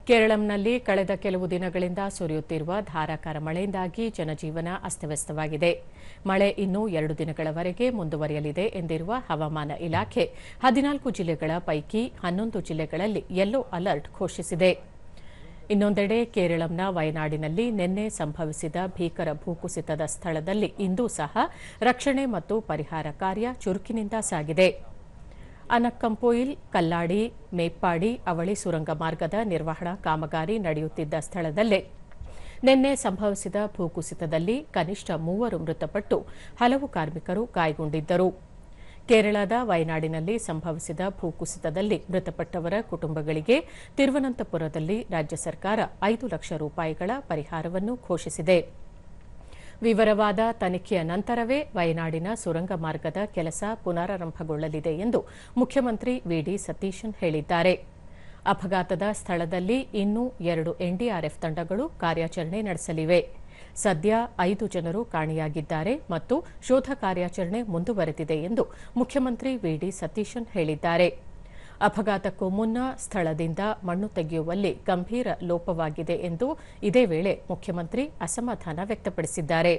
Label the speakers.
Speaker 1: ಕೇರಳಂನಲ್ಲಿ ಕಳೆದ ಕೆಲವು ದಿನಗಳಿಂದ ಸುರಿಯುತ್ತಿರುವ ಧಾರಾಕಾರ ಮಳೆಯಿಂದಾಗಿ ಜನಜೀವನ ಅಸ್ತವ್ಯಸ್ತವಾಗಿದೆ. ಮಳೆ ಇನ್ನೂ 2 ದಿನಗಳವರೆಗೆ ಮುಂದುವರಿಯಲಿದೆ ಎಂದಿರುವ ಹವಾಮಾನ ಇಲಾಖೆ 14 ಜಿಲ್ಲೆಗಳ ಪೈಕಿ 11 ಜಿಲ್ಲೆಗಳಲ್ಲಿ ಯೆಲ್ಲೋ ಅಲರ್ಟ್ ಘೋಷಿಸಿದೆ. ಇನ್ನೊಂದೆಡೆ ಕೇರಳಂನ ವಯನಾಡಿನಲ್ಲಿ ನಿನ್ನೆ ಸಂಭವಿಸಿದ ಭೀಕರ ಭೂಕುಸಿತದ ಸ್ಥಳದಲ್ಲಿ ಇಂದೂ ಸಹ ರಕ್ಷಣೆ ಮತ್ತು ಪರಿಹಾರ ಕಾರ್ಯ ಚುರುಕಿನಿಂದ ಸಾಗಿದೆ. ಅನಕ್ಕಂಪೊಯಿಲ್, ಕಲ್ಲಾಡಿ, ಮೇಪ್ಪಾಡಿ, ಅವಳಿ ಸುರಂಗ ಮಾರ್ಗದ ನಿರ್ವಹಣಾ ಕಾಮಗಾರಿ ನಡೆಯುತ್ತಿದ್ದ ಸ್ಥಳದಲ್ಲೇ ನಿನ್ನೆ ಸಂಭವಿಸಿದ ಭೂಕುಸಿತದಲ್ಲಿ ಕನಿಷ್ಠ 3 ಮೃತಪಟ್ಟು ಹಲವು ಕಾರ್ಮಿಕರು ಗಾಯಗೊಂಡಿದ್ದರು. ಕೇರಳದ ವಯನಾಡಿನಲ್ಲಿ ಸಂಭವಿಸಿದ ಭೂಕುಸಿತದಲ್ಲಿ ಮೃತಪಟ್ಟವರ ಕುಟುಂಬಗಳಿಗೆ ತಿರುವನಂತಪುರದಲ್ಲಿ ರಾಜ್ಯ ಸರ್ಕಾರ 5 ಲಕ್ಷ ರೂಪಾಯಿಗಳ ಪರಿಹಾರವನ್ನು ಘೋಷಿಸಿದೆ. ವಿವರವಾದ ತನಿಖೆಯ ನಂತರವೇ ವಯನಾಡಿನ ಸುರಂಗ ಮಾರ್ಗದ ಕೆಲಸ ಪುನರಾರಂಭಗೊಳ್ಳಲಿದೆ ಎಂದು ಮುಖ್ಯಮಂತ್ರಿ ವಿಡಿ ಸತೀಶನ್ ಹೇಳಿದ್ದಾರೆ. ಅಪಘಾತದ ಸ್ಥಳದಲ್ಲಿ ಇನ್ನೂ 2 ಎನ್ಡಿಆರ್ಎಫ್ ತಂಡಗಳು ಕಾರ್ಯಾಚರಣೆ ನಡೆಸಲಿವೆ. ಸದ್ಯ 5 ಜನರು ಕಾಣೆಯಾಗಿದ್ದಾರೆ ಮತ್ತು ಶೋಧ ಕಾರ್ಯಾಚರಣೆ ಮುಂದುವರೆದಿದೆ ಎಂದು ಮುಖ್ಯಮಂತ್ರಿ ವಿಡಿ ಸತೀಶನ್ ಹೇಳಿದ್ದಾರೆ. ಅಪಘಾತಕ್ಕೂ ಮುನ್ನ ಸ್ಥಳದಿಂದ ಮಣ್ಣು ತೆಗೆಯುವಲ್ಲಿ ಗಂಭೀರ ಲೋಪವಾಗಿದೆ ಎಂದು ಇದೇ ವೇಳೆ ಮುಖ್ಯಮಂತ್ರಿ ಅಸಮಾಧಾನ ವ್ಯಕ್ತಪಡಿಸಿದ್ದಾರೆ.